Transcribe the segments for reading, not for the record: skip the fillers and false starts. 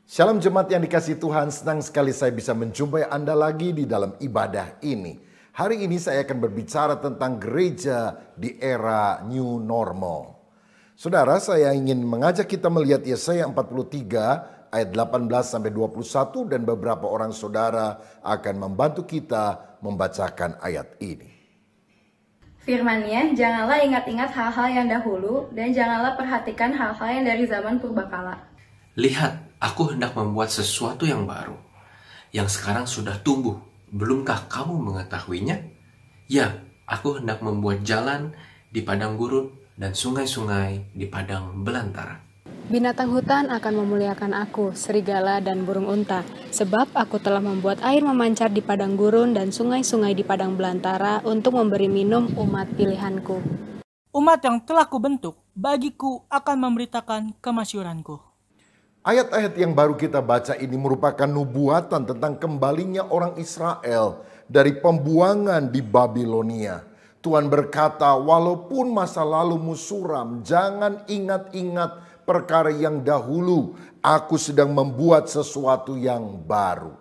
Shalom jemaat yang dikasihi Tuhan, senang sekali saya bisa menjumpai Anda lagi di dalam ibadah ini. Hari ini saya akan berbicara tentang gereja di era new normal. Saudara, saya ingin mengajak kita melihat Yesaya 43 ayat 18-21 dan beberapa orang saudara akan membantu kita membacakan ayat ini. Firman-Nya, janganlah ingat-ingat hal-hal yang dahulu dan janganlah perhatikan hal-hal yang dari zaman purbakala. Lihat, aku hendak membuat sesuatu yang baru, yang sekarang sudah tumbuh. Belumkah kamu mengetahuinya? Ya, aku hendak membuat jalan di padang gurun dan sungai-sungai di padang belantara. Binatang hutan akan memuliakan aku, serigala dan burung unta, sebab aku telah membuat air memancar di padang gurun dan sungai-sungai di padang belantara untuk memberi minum umat pilihanku. Umat yang telah kubentuk, bagiku akan memberitakan kemasyhuranku. Ayat-ayat yang baru kita baca ini merupakan nubuatan tentang kembalinya orang Israel dari pembuangan di Babilonia. Tuhan berkata, walaupun masa lalumu suram, jangan ingat-ingat perkara yang dahulu. Aku sedang membuat sesuatu yang baru.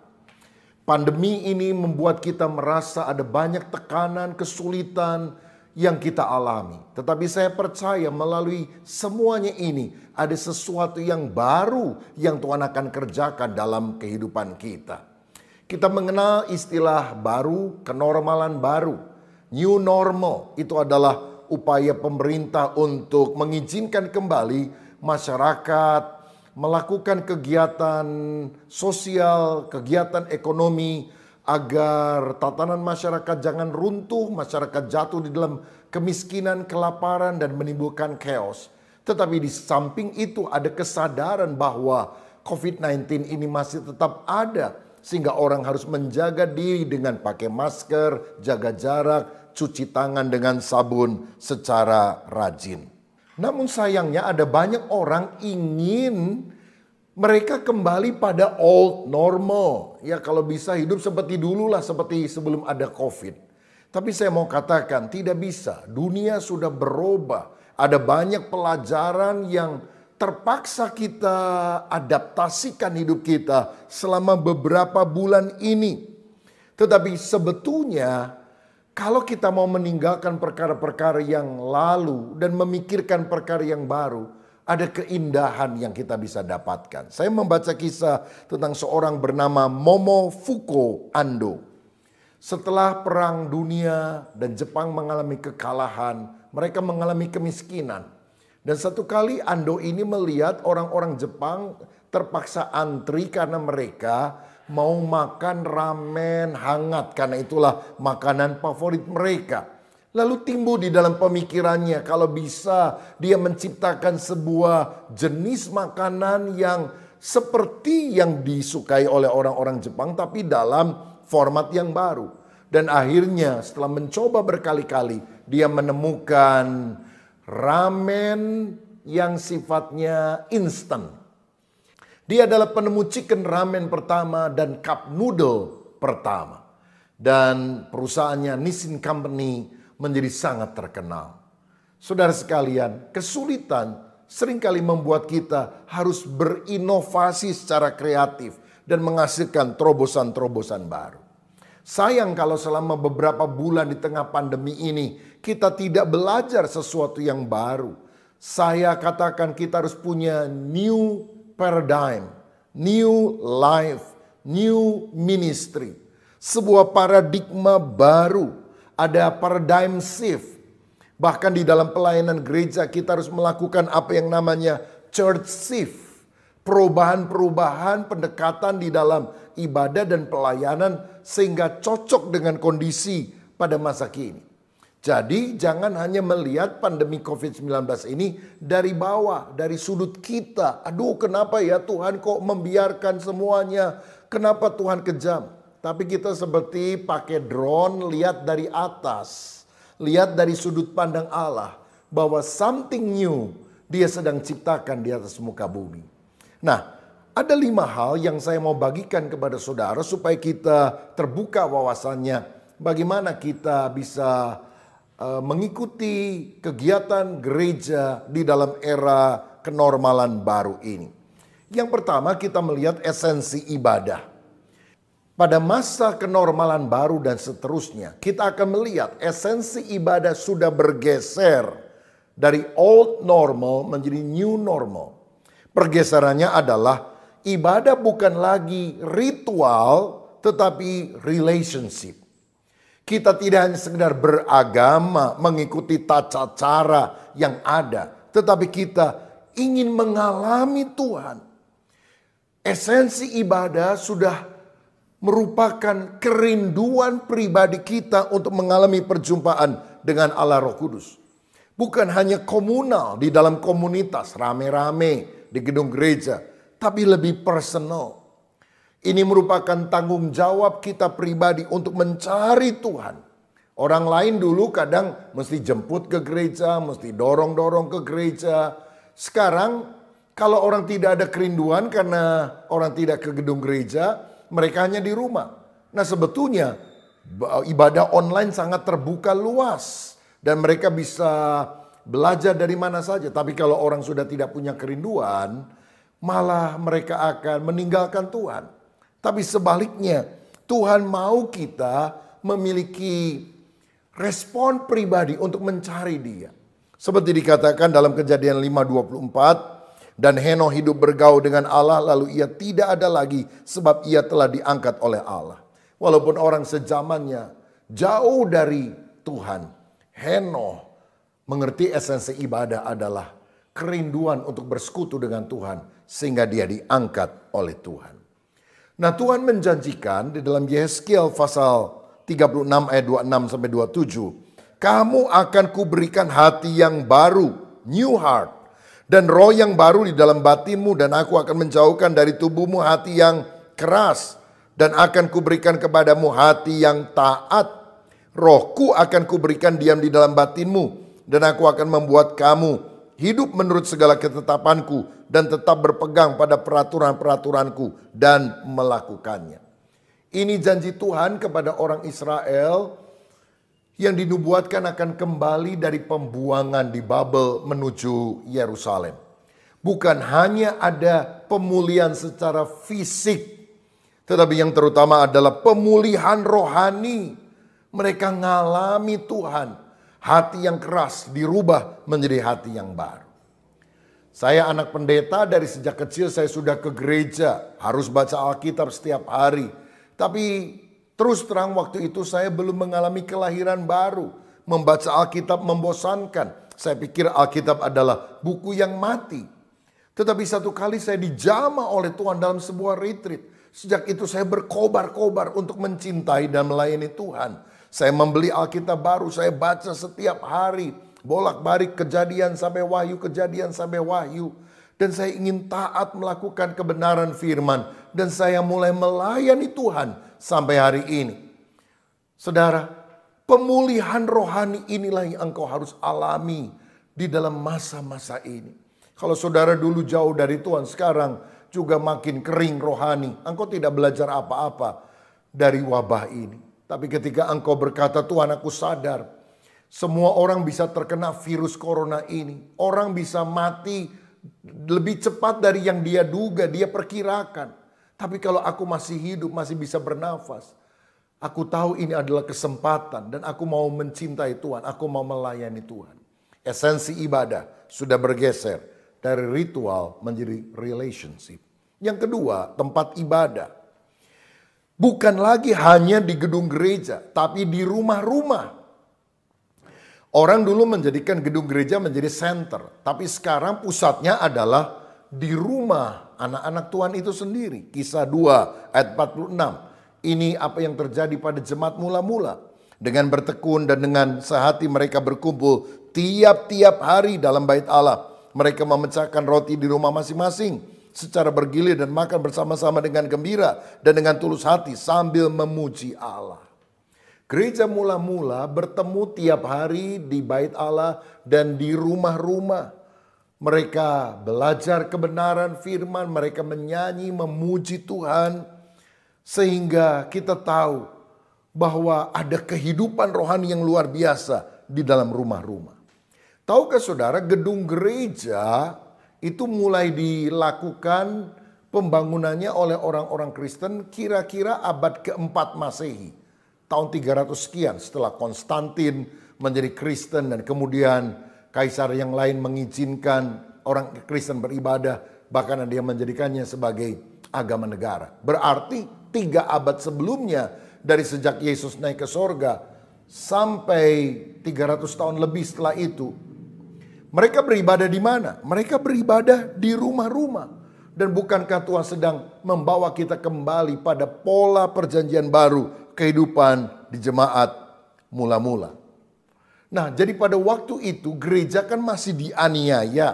Pandemi ini membuat kita merasa ada banyak tekanan, kesulitan yang kita alami. Tetapi saya percaya melalui semuanya ini ada sesuatu yang baru yang Tuhan akan kerjakan dalam kehidupan kita. Kita mengenal istilah baru, kenormalan baru. New normal itu adalah upaya pemerintah untuk mengizinkan kembali masyarakat melakukan kegiatan sosial, kegiatan ekonomi, agar tatanan masyarakat jangan runtuh, masyarakat jatuh di dalam kemiskinan, kelaparan, dan menimbulkan chaos. Tetapi di samping itu ada kesadaran bahwa COVID-19 ini masih tetap ada, sehingga orang harus menjaga diri dengan pakai masker, jaga jarak, cuci tangan dengan sabun secara rajin. Namun sayangnya ada banyak orang ingin mereka kembali pada old normal. Ya kalau bisa hidup seperti dulu lah, seperti sebelum ada COVID. Tapi saya mau katakan tidak bisa. Dunia sudah berubah. Ada banyak pelajaran yang terpaksa kita adaptasikan hidup kita selama beberapa bulan ini. Tetapi sebetulnya kalau kita mau meninggalkan perkara-perkara yang lalu dan memikirkan perkara yang baru, ada keindahan yang kita bisa dapatkan. Saya membaca kisah tentang seorang bernama Momofuku Ando. Setelah perang dunia dan Jepang mengalami kekalahan, mereka mengalami kemiskinan. Dan satu kali Ando ini melihat orang-orang Jepang terpaksa antri karena mereka mau makan ramen hangat. Karena itulah makanan favorit mereka. Lalu timbul di dalam pemikirannya kalau bisa dia menciptakan sebuah jenis makanan yang seperti yang disukai oleh orang-orang Jepang tapi dalam format yang baru. Dan akhirnya setelah mencoba berkali-kali dia menemukan ramen yang sifatnya instan. Dia adalah penemu chicken ramen pertama dan cup noodle pertama. Dan perusahaannya Nissin Company menjadi sangat terkenal. Saudara sekalian, kesulitan seringkali membuat kita harus berinovasi secara kreatif dan menghasilkan terobosan-terobosan baru. Sayang kalau selama beberapa bulan di tengah pandemi ini kita tidak belajar sesuatu yang baru. Saya katakan kita harus punya new paradigm, new life, new ministry. Sebuah paradigma baru. Ada paradigm shift. Bahkan di dalam pelayanan gereja kita harus melakukan apa yang namanya church shift. Perubahan-perubahan pendekatan di dalam ibadah dan pelayanan sehingga cocok dengan kondisi pada masa kini. Jadi jangan hanya melihat pandemi COVID-19 ini dari bawah, dari sudut kita. Aduh kenapa ya Tuhan kok membiarkan semuanya? Kenapa Tuhan kejam? Tapi kita seperti pakai drone lihat dari atas. Lihat dari sudut pandang Allah. Bahwa something new dia sedang ciptakan di atas muka bumi. Nah, ada 5 hal yang saya mau bagikan kepada saudara supaya kita terbuka wawasannya. Bagaimana kita bisa mengikuti kegiatan gereja di dalam era kenormalan baru ini. Yang pertama kita melihat esensi ibadah. Pada masa kenormalan baru dan seterusnya, kita akan melihat esensi ibadah sudah bergeser dari old normal menjadi new normal. Pergeserannya adalah ibadah bukan lagi ritual, tetapi relationship. Kita tidak hanya sekedar beragama, mengikuti tata cara yang ada, tetapi kita ingin mengalami Tuhan. Esensi ibadah sudah merupakan kerinduan pribadi kita untuk mengalami perjumpaan dengan Allah Roh Kudus. Bukan hanya komunal di dalam komunitas, rame-rame di gedung gereja, tapi lebih personal. Ini merupakan tanggung jawab kita pribadi untuk mencari Tuhan. Orang lain dulu kadang mesti jemput ke gereja, mesti dorong-dorong ke gereja. Sekarang kalau orang tidak ada kerinduan karena orang tidak ke gedung gereja, mereka hanya di rumah. Nah sebetulnya ibadah online sangat terbuka luas. Dan mereka bisa belajar dari mana saja. Tapi kalau orang sudah tidak punya kerinduan, malah mereka akan meninggalkan Tuhan. Tapi sebaliknya, Tuhan mau kita memiliki respon pribadi untuk mencari Dia. Seperti dikatakan dalam Kejadian 5:24, dan Henokh hidup bergaul dengan Allah lalu ia tidak ada lagi sebab ia telah diangkat oleh Allah. Walaupun orang sezamannya jauh dari Tuhan, Henokh mengerti esensi ibadah adalah kerinduan untuk bersekutu dengan Tuhan sehingga dia diangkat oleh Tuhan. Nah Tuhan menjanjikan di dalam Yehezkiel pasal 36 ayat 26 sampai 27. Kamu akan kuberikan hati yang baru, new heart. Dan roh yang baru di dalam batinmu dan aku akan menjauhkan dari tubuhmu hati yang keras. Dan akan kuberikan kepadamu hati yang taat. Rohku akan kuberikan diam di dalam batinmu. Dan aku akan membuat kamu hidup menurut segala ketetapanku dan tetap berpegang pada peraturan-peraturanku dan melakukannya. Ini janji Tuhan kepada orang Israel yang dinubuatkan akan kembali dari pembuangan di Babel menuju Yerusalem. Bukan hanya ada pemulihan secara fisik, tetapi yang terutama adalah pemulihan rohani. Mereka ngalami Tuhan. Hati yang keras dirubah menjadi hati yang baru. Saya anak pendeta, dari sejak kecil saya sudah ke gereja. Harus baca Alkitab setiap hari. Tapi terus terang waktu itu saya belum mengalami kelahiran baru. Membaca Alkitab membosankan. Saya pikir Alkitab adalah buku yang mati. Tetapi satu kali saya dijamah oleh Tuhan dalam sebuah retreat. Sejak itu saya berkobar-kobar untuk mencintai dan melayani Tuhan. Saya membeli Alkitab baru, saya baca setiap hari. Bolak-balik Kejadian sampai Wahyu, Kejadian sampai Wahyu. Dan saya ingin taat melakukan kebenaran firman. Dan saya mulai melayani Tuhan sampai hari ini. Saudara, pemulihan rohani inilah yang engkau harus alami di dalam masa-masa ini. Kalau saudara dulu jauh dari Tuhan, sekarang juga makin kering rohani. Engkau tidak belajar apa-apa dari wabah ini. Tapi ketika engkau berkata, Tuhan aku sadar, semua orang bisa terkena virus corona ini. Orang bisa mati lebih cepat dari yang dia duga, dia perkirakan. Tapi kalau aku masih hidup, masih bisa bernafas, aku tahu ini adalah kesempatan dan aku mau mencintai Tuhan, aku mau melayani Tuhan. Esensi ibadah sudah bergeser dari ritual menjadi relationship. Yang kedua, tempat ibadah. Bukan lagi hanya di gedung gereja, tapi di rumah-rumah. Orang dulu menjadikan gedung gereja menjadi center, tapi sekarang pusatnya adalah di rumah anak-anak Tuhan itu sendiri. Kisah 2 ayat 46. Ini apa yang terjadi pada jemaat mula-mula. Dengan bertekun dan dengan sehati mereka berkumpul tiap-tiap hari dalam bait Allah. Mereka memecahkan roti di rumah masing-masing secara bergilir dan makan bersama-sama dengan gembira dan dengan tulus hati sambil memuji Allah. Gereja mula-mula bertemu tiap hari di bait Allah dan di rumah-rumah. Mereka belajar kebenaran firman, mereka menyanyi, memuji Tuhan. Sehingga kita tahu bahwa ada kehidupan rohani yang luar biasa di dalam rumah-rumah. Tahukah saudara, gedung gereja itu mulai dilakukan Pembangunannya oleh orang-orang Kristen kira-kira abad keempat Masehi. Tahun 300 sekian setelah Konstantin menjadi Kristen dan kemudian kaisar yang lain mengizinkan orang Kristen beribadah. Bahkan dia menjadikannya sebagai agama negara. Berarti 3 abad sebelumnya dari sejak Yesus naik ke sorga sampai 300 tahun lebih setelah itu. Mereka beribadah di mana? Mereka beribadah di rumah-rumah. Dan bukankah Tuhan sedang membawa kita kembali pada pola perjanjian baru kehidupan di jemaat mula-mula. Nah, jadi pada waktu itu gereja kan masih dianiaya.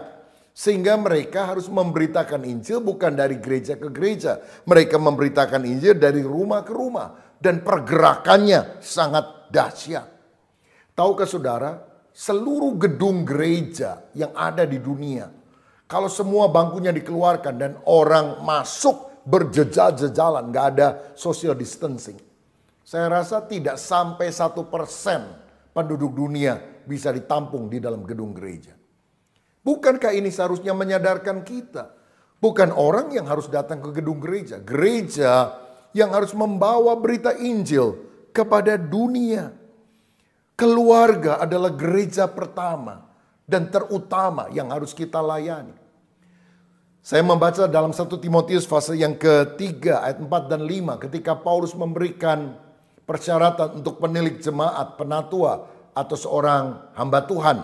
Sehingga mereka harus memberitakan Injil bukan dari gereja ke gereja. Mereka memberitakan Injil dari rumah ke rumah. Dan pergerakannya sangat dahsyat. Tahukah saudara, seluruh gedung gereja yang ada di dunia, kalau semua bangkunya dikeluarkan dan orang masuk berjejal-jejalan, gak ada social distancing, saya rasa tidak sampai 1% penduduk dunia bisa ditampung di dalam gedung gereja. Bukankah ini seharusnya menyadarkan kita? Bukan orang yang harus datang ke gedung gereja. Gereja yang harus membawa berita Injil kepada dunia. Keluarga adalah gereja pertama dan terutama yang harus kita layani. Saya membaca dalam 1 Timotius fase yang ketiga ayat 4 dan 5 ketika Paulus memberikan persyaratan untuk penilik jemaat, penatua atau seorang hamba Tuhan.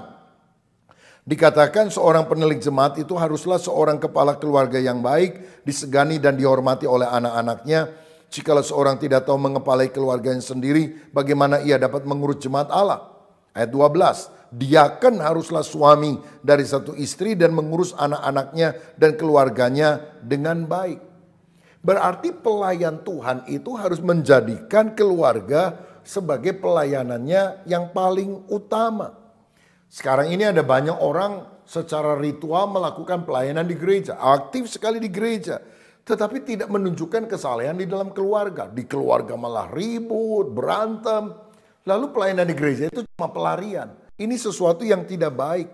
Dikatakan seorang penilik jemaat itu haruslah seorang kepala keluarga yang baik, disegani dan dihormati oleh anak-anaknya. Jikalau seorang tidak tahu mengepalai keluarganya sendiri, bagaimana ia dapat mengurus jemaat Allah? Ayat 12. Diaken haruslah suami dari satu istri dan mengurus anak-anaknya dan keluarganya dengan baik. Berarti pelayan Tuhan itu harus menjadikan keluarga sebagai pelayanannya yang paling utama. Sekarang ini ada banyak orang secara ritual melakukan pelayanan di gereja. Aktif sekali di gereja. Tetapi tidak menunjukkan kesalehan di dalam keluarga. Di keluarga malah ribut, berantem. Lalu pelayanan di gereja itu cuma pelarian. Ini sesuatu yang tidak baik.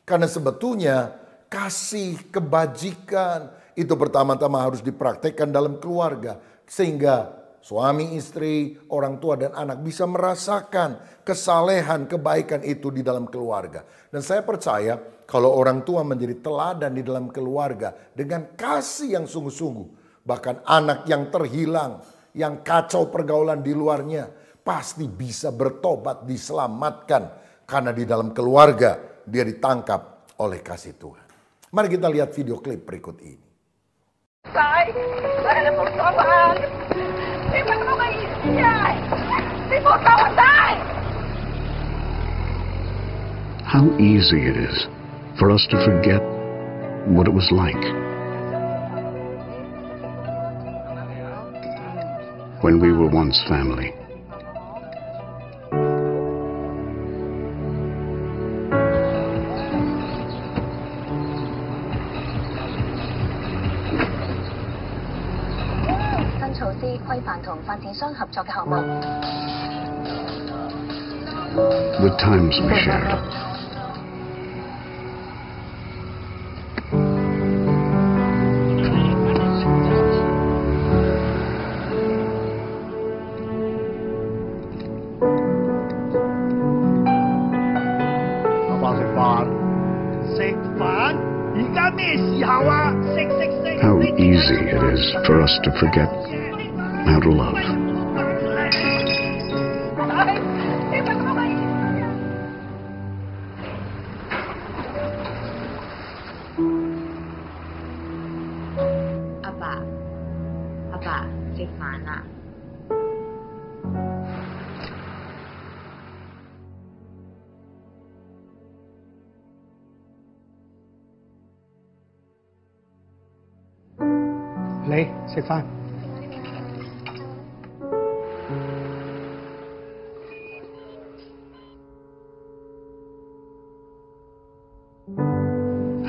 Karena sebetulnya kasih, kebajikan itu pertama-tama harus dipraktekkan dalam keluarga. Sehingga suami, istri, orang tua dan anak bisa merasakan kesalehan, kebaikan itu di dalam keluarga. Dan saya percaya kalau orang tua menjadi teladan di dalam keluarga dengan kasih yang sungguh-sungguh. Bahkan anak yang terhilang, yang kacau pergaulan di luarnya, pasti bisa bertobat, diselamatkan. Karena di dalam keluarga dia ditangkap oleh kasih Tuhan. Mari kita lihat video klip berikut ini. How easy it is for us to forget what it was like when we were once family. The times we shared. How easy it is for us to forget how to love. Apa, 食飯啦。嚟食飯。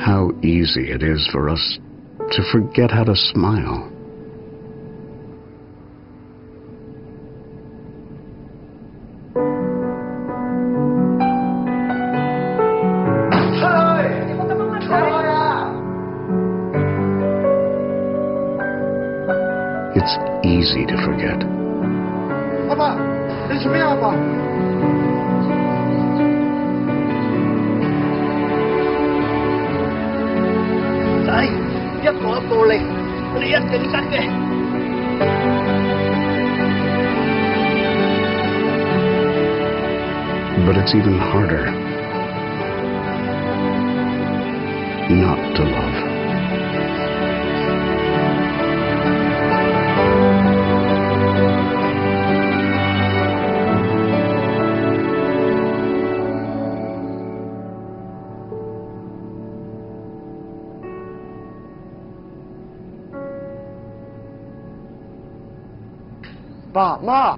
How easy it is for us to forget how to smile. It's easy to forget. Apa? Ini sebenarnya apa? Saya, dia boleh lihat dari kakek. But it's even harder not to love. Pak, Ma.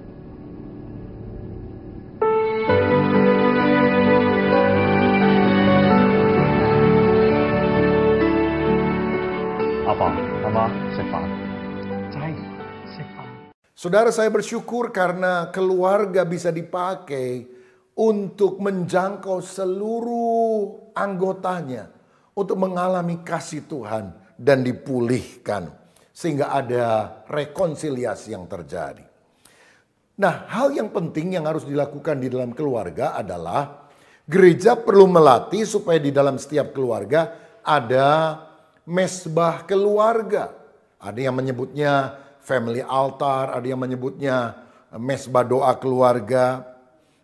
Apa? Mama, saya paham. Saya paham. Saudara, saya bersyukur karena keluarga bisa dipakai untuk menjangkau seluruh anggotanya untuk mengalami kasih Tuhan dan dipulihkan sehingga ada rekonsiliasi yang terjadi. Nah, hal yang penting yang harus dilakukan di dalam keluarga adalah gereja perlu melatih supaya di dalam setiap keluarga ada mesbah keluarga. Ada yang menyebutnya family altar, ada yang menyebutnya mesbah doa keluarga.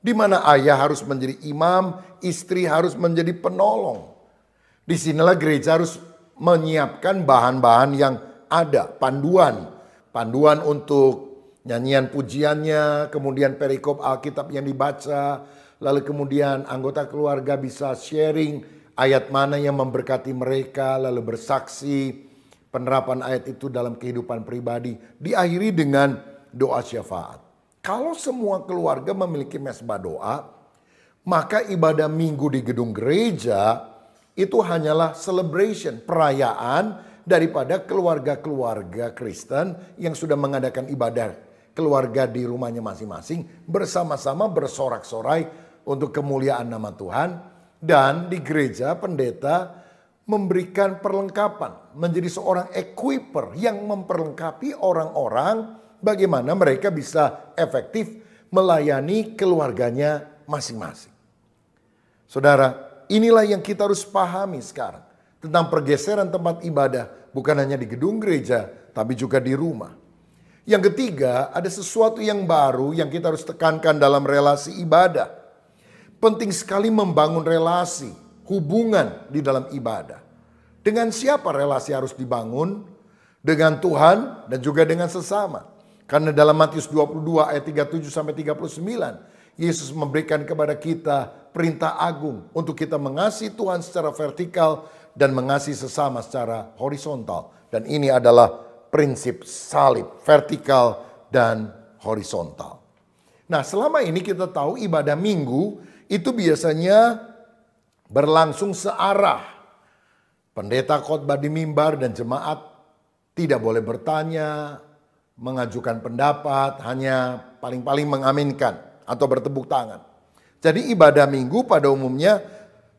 Di mana ayah harus menjadi imam, istri harus menjadi penolong. Disinilah gereja harus menyiapkan bahan-bahan yang ada, panduan untuk nyanyian pujiannya, kemudian perikop Alkitab yang dibaca, lalu kemudian anggota keluarga bisa sharing ayat mana yang memberkati mereka, lalu bersaksi penerapan ayat itu dalam kehidupan pribadi, diakhiri dengan doa syafaat. Kalau semua keluarga memiliki mesbah doa, maka ibadah minggu di gedung gereja itu hanyalah celebration, perayaan daripada keluarga-keluarga Kristen yang sudah mengadakan ibadah keluarga di rumahnya masing-masing bersama-sama bersorak-sorai untuk kemuliaan nama Tuhan. Dan di gereja pendeta memberikan perlengkapan, menjadi seorang equiper yang memperlengkapi orang-orang bagaimana mereka bisa efektif melayani keluarganya masing-masing. Saudara, inilah yang kita harus pahami sekarang tentang pergeseran tempat ibadah, bukan hanya di gedung gereja tapi juga di rumah. Yang ketiga, ada sesuatu yang baru yang kita harus tekankan dalam relasi ibadah. Penting sekali membangun relasi, hubungan di dalam ibadah. Dengan siapa relasi harus dibangun? Dengan Tuhan dan juga dengan sesama. Karena dalam Matius 22 ayat 37 sampai 39, Yesus memberikan kepada kita perintah agung untuk kita mengasihi Tuhan secara vertikal dan mengasihi sesama secara horizontal. Dan ini adalah prinsip salib, vertikal dan horizontal. Nah, selama ini kita tahu ibadah minggu itu biasanya berlangsung searah. Pendeta khotbah di mimbar dan jemaat tidak boleh bertanya, mengajukan pendapat, hanya paling-paling mengaminkan atau bertepuk tangan. Jadi ibadah minggu pada umumnya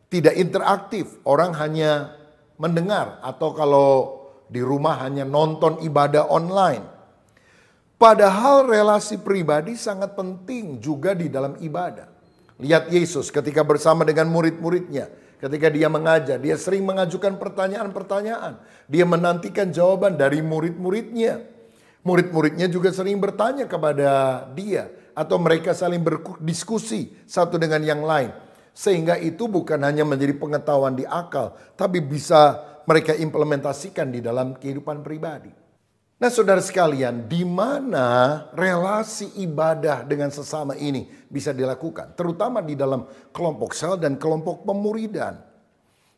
tidak interaktif. Orang hanya mendengar atau kalau di rumah hanya nonton ibadah online. Padahal relasi pribadi sangat penting juga di dalam ibadah. Lihat Yesus ketika bersama dengan murid-muridnya. Ketika dia mengajar, dia sering mengajukan pertanyaan-pertanyaan. Dia menantikan jawaban dari murid-muridnya. Murid-muridnya juga sering bertanya kepada dia. Atau mereka saling berdiskusi satu dengan yang lain. Sehingga itu bukan hanya menjadi pengetahuan di akal, tapi bisa mereka implementasikan di dalam kehidupan pribadi. Nah, saudara sekalian, di mana relasi ibadah dengan sesama ini bisa dilakukan? Terutama di dalam kelompok sel dan kelompok pemuridan.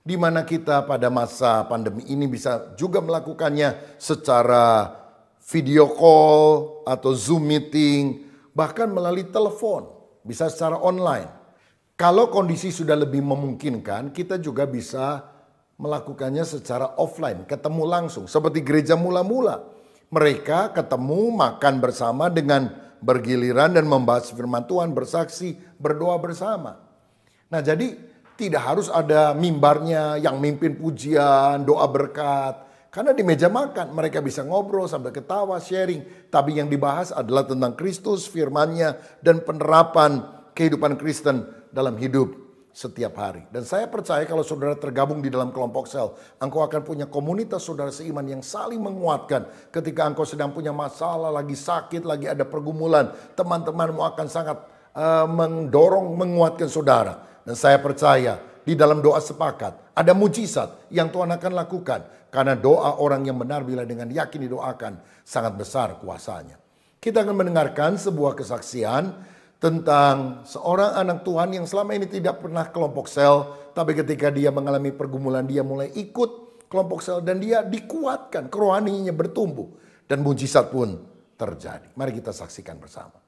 Di mana kita pada masa pandemi ini bisa juga melakukannya secara video call atau Zoom meeting, bahkan melalui telepon, bisa secara online. Kalau kondisi sudah lebih memungkinkan, kita juga bisa melakukannya secara offline, ketemu langsung. Seperti gereja mula-mula. Mereka ketemu, makan bersama dengan bergiliran dan membahas firman Tuhan, bersaksi, berdoa bersama. Nah, jadi tidak harus ada mimbarnya yang mimpin pujian, doa berkat. Karena di meja makan mereka bisa ngobrol sambil ketawa, sharing. Tapi yang dibahas adalah tentang Kristus, firman-Nya, dan penerapan kehidupan Kristen dalam hidup setiap hari. Dan saya percaya kalau saudara tergabung di dalam kelompok sel, engkau akan punya komunitas saudara seiman yang saling menguatkan. Ketika engkau sedang punya masalah, lagi sakit, lagi ada pergumulan, teman-temanmu akan sangat mendorong, menguatkan saudara. Dan saya percaya di dalam doa sepakat ada mujizat yang Tuhan akan lakukan. Karena doa orang yang benar bila dengan yakin didoakan sangat besar kuasanya. Kita akan mendengarkan sebuah kesaksian tentang seorang anak Tuhan yang selama ini tidak pernah kelompok sel. Tapi ketika dia mengalami pergumulan, dia mulai ikut kelompok sel dan dia dikuatkan, kerohaniannya bertumbuh. Dan mujizat pun terjadi. Mari kita saksikan bersama.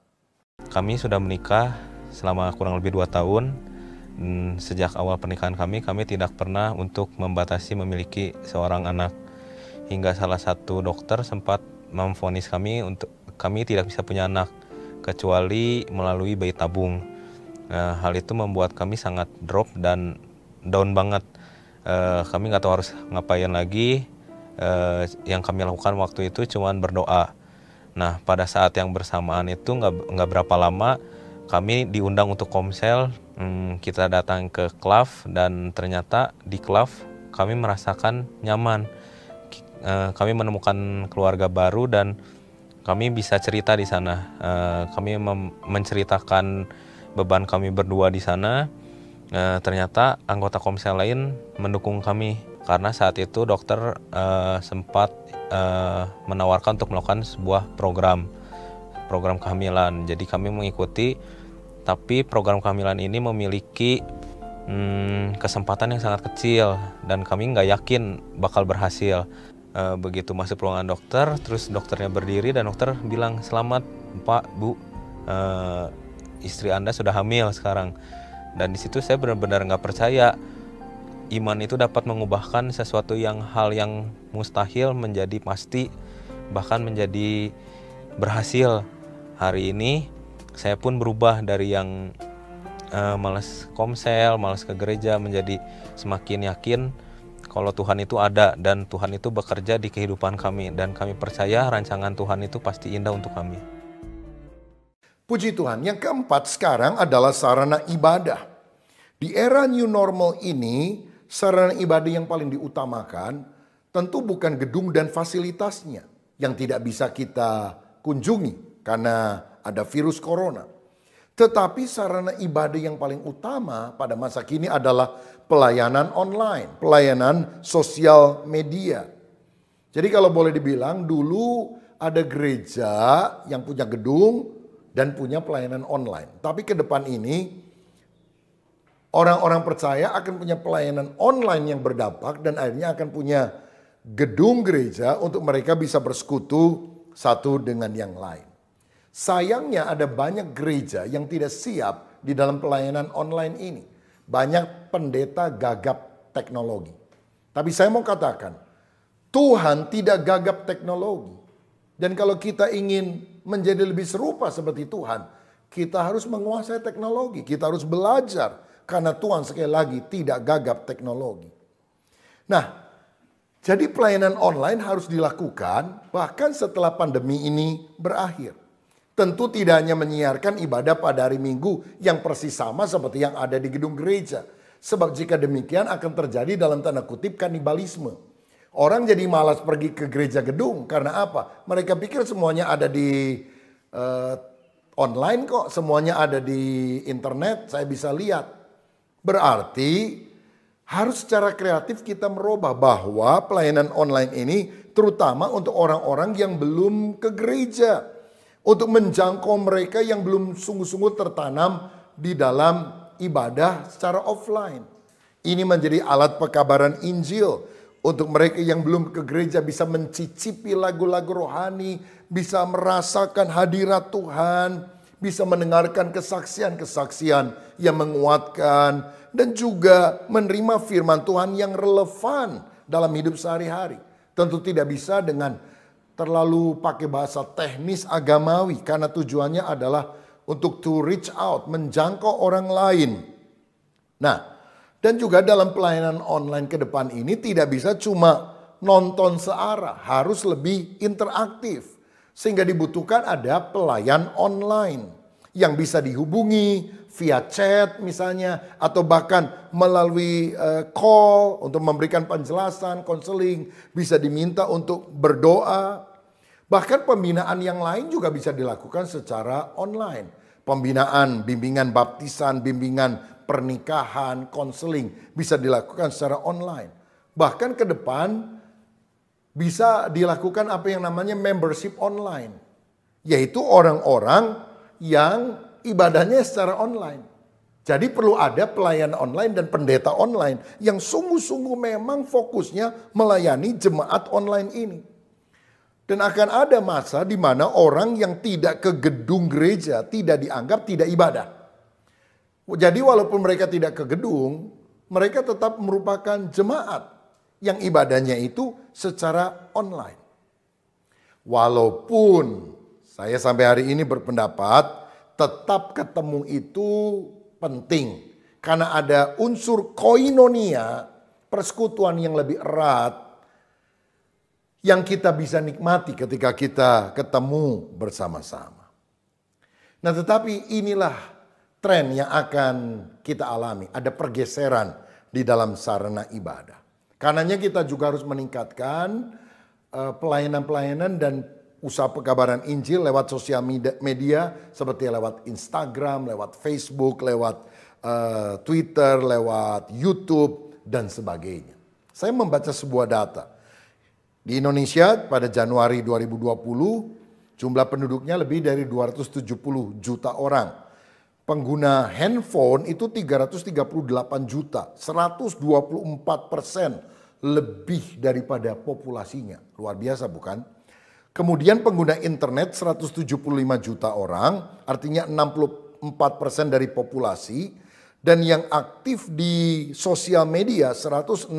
Kami sudah menikah selama kurang lebih 2 tahun. Sejak awal pernikahan kami tidak pernah untuk membatasi memiliki seorang anak. Hingga salah satu dokter sempat memvonis kami untuk kami tidak bisa punya anak kecuali melalui bayi tabung. Hal itu membuat kami sangat drop dan down banget. Kami nggak tahu harus ngapain lagi. Yang kami lakukan waktu itu cuma berdoa. Nah, pada saat yang bersamaan itu nggak berapa lama kami diundang untuk komsel. Kita datang ke KLAF dan ternyata di KLAF kami merasakan nyaman. Kami menemukan keluarga baru dan kami bisa cerita di sana. Kami menceritakan beban kami berdua di sana. Ternyata anggota komsel lain mendukung kami karena saat itu dokter sempat menawarkan untuk melakukan sebuah program kehamilan. Jadi kami mengikuti, tapi program kehamilan ini memiliki kesempatan yang sangat kecil dan kami nggak yakin bakal berhasil. Begitu masuk ruangan dokter, terus dokternya berdiri dan dokter bilang, "Selamat Pak, Bu, istri Anda sudah hamil sekarang." Dan di situ saya benar-benar nggak percaya. Iman itu dapat mengubahkan sesuatu hal yang mustahil menjadi pasti, bahkan menjadi berhasil. Hari ini saya pun berubah dari yang malas komsel, malas ke gereja menjadi semakin yakin kalau Tuhan itu ada dan Tuhan itu bekerja di kehidupan kami. Dan kami percaya rancangan Tuhan itu pasti indah untuk kami. Puji Tuhan. Yang keempat sekarang adalah sarana ibadah. Di era new normal ini, sarana ibadah yang paling diutamakan tentu bukan gedung dan fasilitasnya yang tidak bisa kita kunjungi karena ada virus corona. Tetapi sarana ibadah yang paling utama pada masa kini adalah pelayanan online, pelayanan sosial media. Jadi kalau boleh dibilang dulu ada gereja yang punya gedung dan punya pelayanan online. Tapi ke depan ini orang-orang percaya akan punya pelayanan online yang berdampak dan akhirnya akan punya gedung gereja untuk mereka bisa bersekutu satu dengan yang lain. Sayangnya ada banyak gereja yang tidak siap di dalam pelayanan online ini. Banyak pendeta gagap teknologi. Tapi saya mau katakan, Tuhan tidak gagap teknologi. Dan kalau kita ingin menjadi lebih serupa seperti Tuhan, kita harus menguasai teknologi. Kita harus belajar. Karena Tuhan sekali lagi tidak gagap teknologi. Nah, jadi pelayanan online harus dilakukan bahkan setelah pandemi ini berakhir. Tentu tidak hanya menyiarkan ibadah pada hari Minggu yang persis sama seperti yang ada di gedung gereja. Sebab jika demikian akan terjadi dalam tanda kutip kanibalisme. Orang jadi malas pergi ke gereja gedung karena apa? Mereka pikir semuanya ada di online kok, semuanya ada di internet, saya bisa lihat. Berarti harus secara kreatif kita merubah bahwa pelayanan online ini terutama untuk orang-orang yang belum ke gereja. Untuk menjangkau mereka yang belum sungguh-sungguh tertanam di dalam ibadah secara offline. Ini menjadi alat pekabaran Injil. Untuk mereka yang belum ke gereja bisa mencicipi lagu-lagu rohani. Bisa merasakan hadirat Tuhan. Bisa mendengarkan kesaksian-kesaksian yang menguatkan. Dan juga menerima firman Tuhan yang relevan dalam hidup sehari-hari. Tentu tidak bisa dengan terlalu pakai bahasa teknis agamawi. Karena tujuannya adalah untuk to reach out, menjangkau orang lain. Nah, dan juga dalam pelayanan online ke depan ini tidak bisa cuma nonton searah, harus lebih interaktif. Sehingga dibutuhkan ada pelayan online yang bisa dihubungi via chat misalnya, atau bahkan melalui call untuk memberikan penjelasan, konseling, bisa diminta untuk berdoa. Bahkan pembinaan yang lain juga bisa dilakukan secara online. Pembinaan, bimbingan baptisan, bimbingan pernikahan, konseling bisa dilakukan secara online. Bahkan ke depan bisa dilakukan apa yang namanya membership online, yaitu orang-orang yang ibadahnya secara online. Jadi perlu ada pelayan online dan pendeta online yang sungguh-sungguh memang fokusnya melayani jemaat online ini. Dan akan ada masa di mana orang yang tidak ke gedung gereja tidak dianggap tidak ibadah. Jadi walaupun mereka tidak ke gedung, mereka tetap merupakan jemaat yang ibadahnya itu secara online. Walaupun saya sampai hari ini berpendapat tetap ketemu itu penting. Karena ada unsur koinonia, persekutuan yang lebih erat yang kita bisa nikmati ketika kita ketemu bersama-sama. Nah, tetapi inilah tren yang akan kita alami. Ada pergeseran di dalam sarana ibadah. Karenanya kita juga harus meningkatkan pelayanan-pelayanan dan usaha pekabaran Injil lewat sosial media seperti lewat Instagram, lewat Facebook, lewat Twitter, lewat YouTube, dan sebagainya. Saya membaca sebuah data. Di Indonesia pada Januari 2020 jumlah penduduknya lebih dari 270 juta orang. Pengguna handphone itu 338 juta, 124% lebih daripada populasinya. Luar biasa bukan? Kemudian pengguna internet 175 juta orang, artinya 64% dari populasi. Dan yang aktif di sosial media 160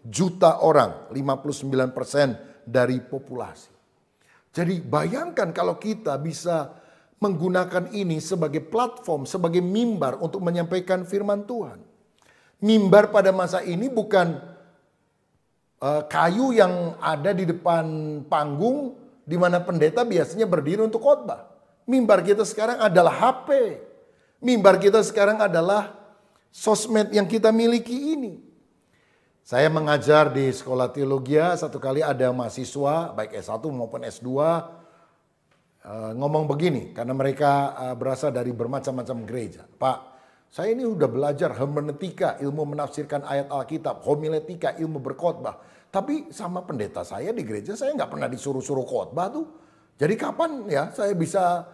juta orang, 59% dari populasi. Jadi bayangkan kalau kita bisa menggunakan ini sebagai platform, sebagai mimbar untuk menyampaikan firman Tuhan. Mimbar pada masa ini bukan kayu yang ada di depan panggung di mana pendeta biasanya berdiri untuk khotbah. Mimbar kita sekarang adalah HP. Mimbar kita sekarang adalah sosmed yang kita miliki ini. Saya mengajar di sekolah teologi, satu kali ada mahasiswa baik S1 maupun S2 ngomong begini, karena mereka berasal dari bermacam-macam gereja. Pak, saya ini udah belajar hermeneutika, ilmu menafsirkan ayat Alkitab, homiletika, ilmu berkhotbah. Tapi sama pendeta saya di gereja, saya nggak pernah disuruh-suruh khotbah tuh. Jadi kapan ya saya bisa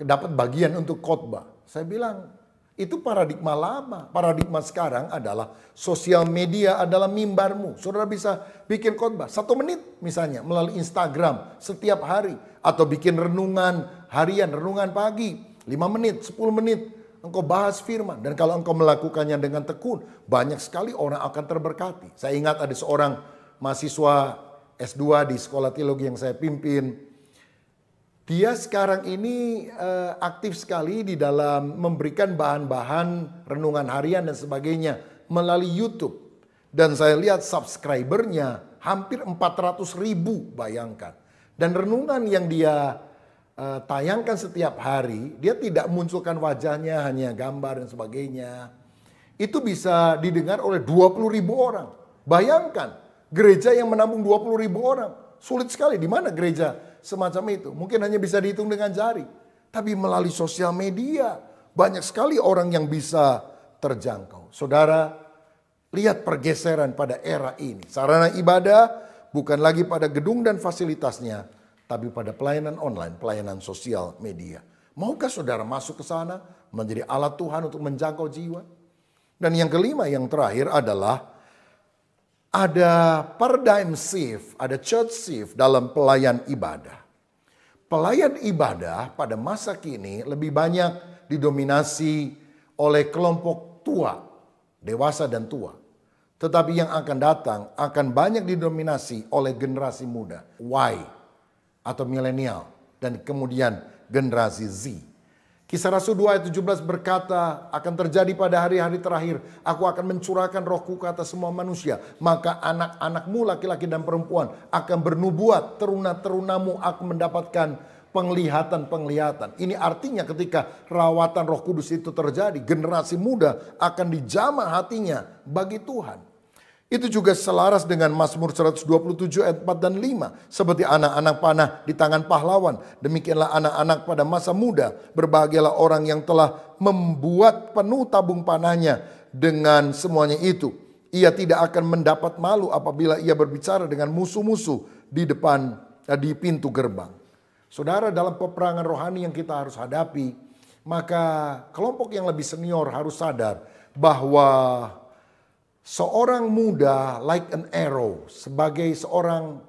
dapat bagian untuk khotbah? Saya bilang, itu paradigma lama. Paradigma sekarang adalah sosial media adalah mimbarmu. Saudara bisa bikin khotbah 1 menit misalnya melalui Instagram setiap hari. Atau bikin renungan harian, renungan pagi 5 menit, 10 menit. Engkau bahas firman. Dan kalau engkau melakukannya dengan tekun, banyak sekali orang akan terberkati. Saya ingat ada seorang mahasiswa S2 di sekolah teologi yang saya pimpin. Dia sekarang ini aktif sekali di dalam memberikan bahan-bahan renungan harian dan sebagainya melalui YouTube. Dan saya lihat subscribernya hampir 400.000, bayangkan. Dan renungan yang dia tayangkan setiap hari, dia tidak munculkan wajahnya, hanya gambar dan sebagainya. Itu bisa didengar oleh 20.000 orang. Bayangkan, gereja yang menampung 20.000 orang. Sulit sekali, di mana gereja semacam itu? Mungkin hanya bisa dihitung dengan jari. Tapi melalui sosial media, banyak sekali orang yang bisa terjangkau. Saudara, lihat pergeseran pada era ini. Sarana ibadah bukan lagi pada gedung dan fasilitasnya, tapi pada pelayanan online, pelayanan sosial media. Maukah saudara masuk ke sana, menjadi alat Tuhan untuk menjangkau jiwa? Dan yang kelima, yang terakhir adalah ada paradigm shift, ada church shift dalam pelayan ibadah. Pelayan ibadah pada masa kini lebih banyak didominasi oleh kelompok tua, dewasa dan tua. Tetapi yang akan datang akan banyak didominasi oleh generasi muda, Y atau milenial, dan kemudian generasi Z. Kisah Rasul 2 ayat 17 berkata, akan terjadi pada hari-hari terakhir, aku akan mencurahkan rohku ke atas semua manusia. Maka anak-anakmu laki-laki dan perempuan akan bernubuat, teruna-terunamu akan mendapatkan penglihatan-penglihatan. Ini artinya ketika rawatan Roh Kudus itu terjadi, generasi muda akan dijamah hatinya bagi Tuhan. Itu juga selaras dengan Mazmur 127 ayat 4 dan 5. Seperti anak-anak panah di tangan pahlawan, demikianlah anak-anak pada masa muda. Berbahagialah orang yang telah membuat penuh tabung panahnya dengan semuanya itu. Ia tidak akan mendapat malu apabila ia berbicara dengan musuh-musuh di pintu gerbang. Saudara, dalam peperangan rohani yang kita harus hadapi, maka kelompok yang lebih senior harus sadar bahwa seorang muda like an arrow, sebagai seorang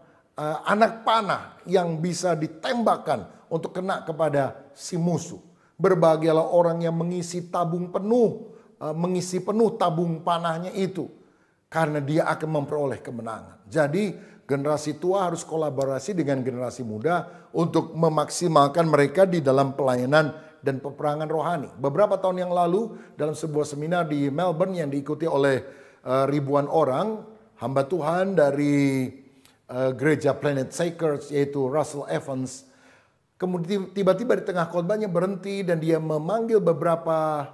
anak panah yang bisa ditembakkan untuk kena kepada si musuh. Berbahagialah orang yang mengisi penuh tabung panahnya itu, karena dia akan memperoleh kemenangan. Jadi generasi tua harus kolaborasi dengan generasi muda untuk memaksimalkan mereka di dalam pelayanan dan peperangan rohani. Beberapa tahun yang lalu dalam sebuah seminar di Melbourne yang diikuti oleh ribuan orang, hamba Tuhan dari gereja Planet Shakers yaitu Russell Evans, kemudian tiba-tiba di tengah khotbahnya berhenti dan dia memanggil beberapa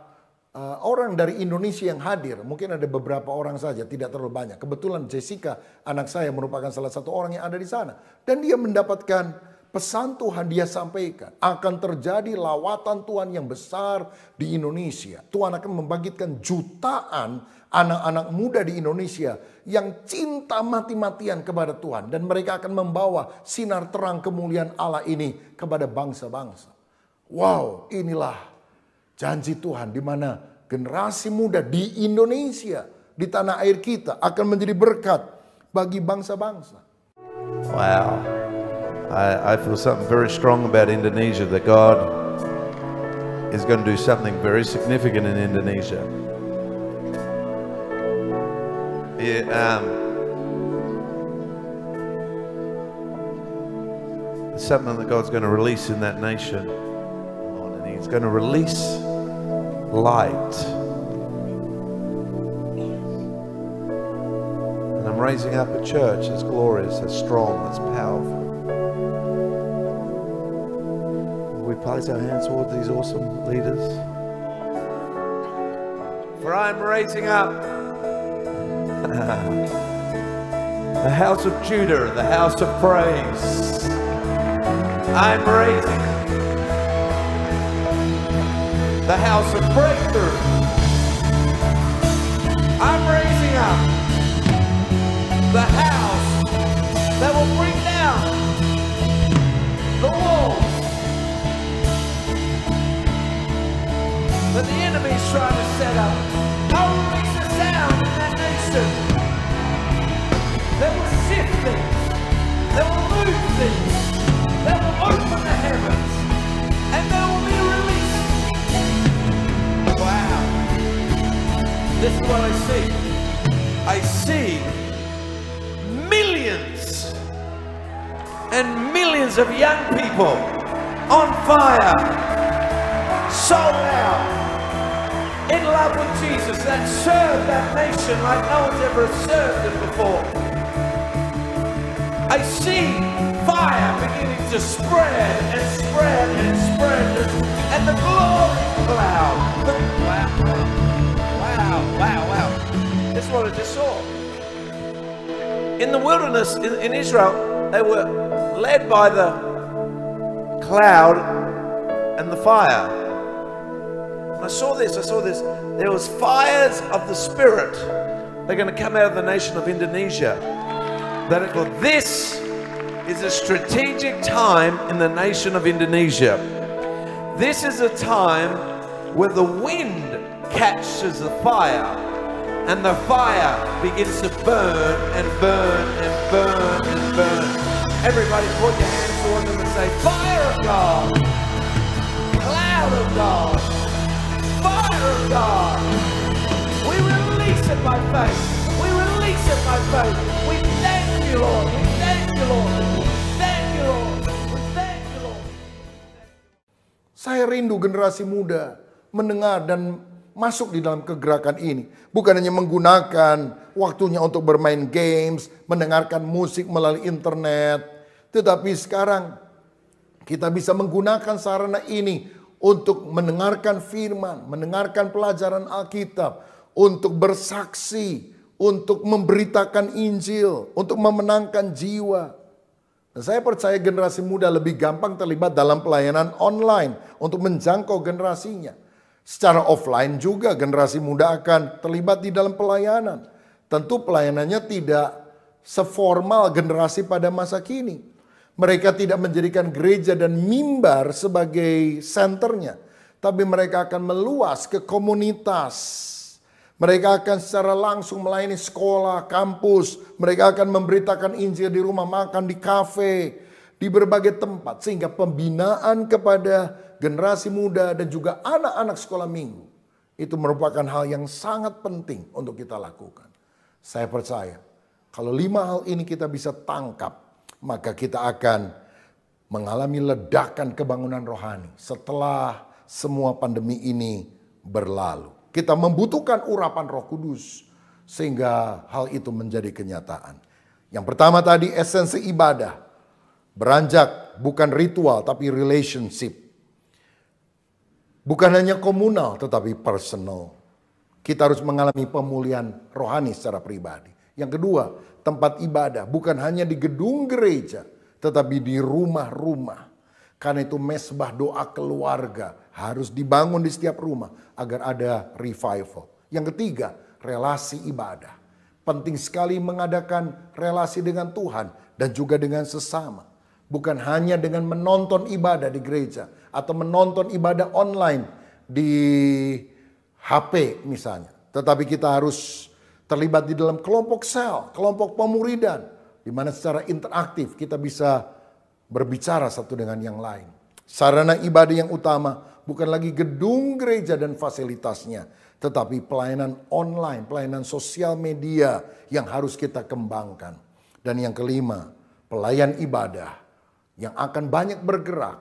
orang dari Indonesia yang hadir. Mungkin ada beberapa orang saja, tidak terlalu banyak. Kebetulan Jessica, anak saya, merupakan salah satu orang yang ada di sana. Dan dia mendapatkan pesan Tuhan, dia sampaikan akan terjadi lawatan Tuhan yang besar di Indonesia. Tuhan akan membangkitkan jutaan anak-anak muda di Indonesia yang cinta mati-matian kepada Tuhan. Dan mereka akan membawa sinar terang kemuliaan Allah ini kepada bangsa-bangsa. Wow, inilah janji Tuhan di mana generasi muda di Indonesia, di tanah air kita akan menjadi berkat bagi bangsa-bangsa. Wow. I feel something very strong about Indonesia, that God is going to do something very significant in Indonesia. It's something that God's going to release in that nation. And He's going to release light. And I'm raising up a church that's glorious, that's strong, that's powerful. We place our hands toward these awesome leaders. For I'm raising up the house of Judah, the house of praise. I'm raising the house of breakthrough. I'm raising up the house that will bring down the walls that the enemy's trying to set up. I'll release a sound in that nation that will shift things, that will move things, that will open the heavens, and there will be a release. Wow. This is what I see. I see millions and millions of young people on fire, sold out, in love with Jesus, that serve that nation like no one's ever served it before. I see fire beginning to spread and spread and spread, and the glory cloud. Wow. This is what I just saw. In the wilderness in Israel, they were led by the cloud and the fire. I saw this. There was fires of the Spirit. They're going to come out of the nation of Indonesia. This is a strategic time in the nation of Indonesia. This is a time where the wind catches the fire, and the fire begins to burn and burn and burn and burn. Everybody put your hands toward them and say, fire of God, cloud of God, fire of God. We release it by faith. We release it by faith. We thank you, Lord. We thank you, Lord. We thank you, Lord. We thank you, Lord. Saya rindu generasi muda mendengar dan masuk di dalam kegerakan ini. Bukan hanya menggunakan waktunya untuk bermain games, mendengarkan musik melalui internet. Tetapi sekarang kita bisa menggunakan sarana ini untuk mendengarkan firman, mendengarkan pelajaran Alkitab, untuk bersaksi, untuk memberitakan Injil, untuk memenangkan jiwa. Dan saya percaya generasi muda lebih gampang terlibat dalam pelayanan online untuk menjangkau generasinya. Secara offline juga generasi muda akan terlibat di dalam pelayanan. Tentu pelayanannya tidak seformal generasi pada masa kini. Mereka tidak menjadikan gereja dan mimbar sebagai senternya. Tapi mereka akan meluas ke komunitas. Mereka akan secara langsung melayani sekolah, kampus. Mereka akan memberitakan Injil di rumah makan, di kafe, di berbagai tempat. Sehingga pembinaan kepada generasi muda dan juga anak-anak sekolah minggu. Itu merupakan hal yang sangat penting untuk kita lakukan. Saya percaya kalau 5 hal ini kita bisa tangkap, maka kita akan mengalami ledakan kebangunan rohani setelah semua pandemi ini berlalu. Kita membutuhkan urapan Roh Kudus sehingga hal itu menjadi kenyataan. Yang pertama tadi esensi ibadah. Beranjak bukan ritual tapi relationship. Bukan hanya komunal tetapi personal. Kita harus mengalami pemulihan rohani secara pribadi. Yang kedua, tempat ibadah bukan hanya di gedung gereja tetapi di rumah-rumah. Karena itu mesbah doa keluarga harus dibangun di setiap rumah agar ada revival. Yang ketiga, relasi ibadah. Penting sekali mengadakan relasi dengan Tuhan dan juga dengan sesama. Bukan hanya dengan menonton ibadah di gereja atau menonton ibadah online di HP misalnya. Tetapi kita harus terlibat di dalam kelompok sel, kelompok pemuridan. Di mana secara interaktif kita bisa berbicara satu dengan yang lain. Sarana ibadah yang utama bukan lagi gedung gereja dan fasilitasnya, tetapi pelayanan online, pelayanan sosial media yang harus kita kembangkan. Dan yang kelima, pelayan ibadah yang akan banyak bergerak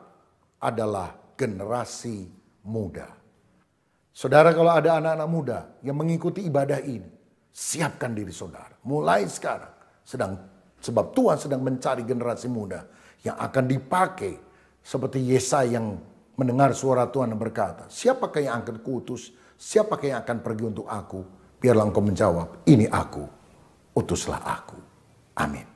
adalah generasi muda. Saudara, kalau ada anak-anak muda yang mengikuti ibadah ini, siapkan diri saudara. Mulai sekarang, sebab Tuhan sedang mencari generasi muda yang akan dipakai seperti Yesaya yang mendengar suara Tuhan dan berkata, siapakah yang akan kuutus? Siapakah yang akan pergi untuk aku? Biarlah engkau menjawab, ini aku, utuslah aku. Amin.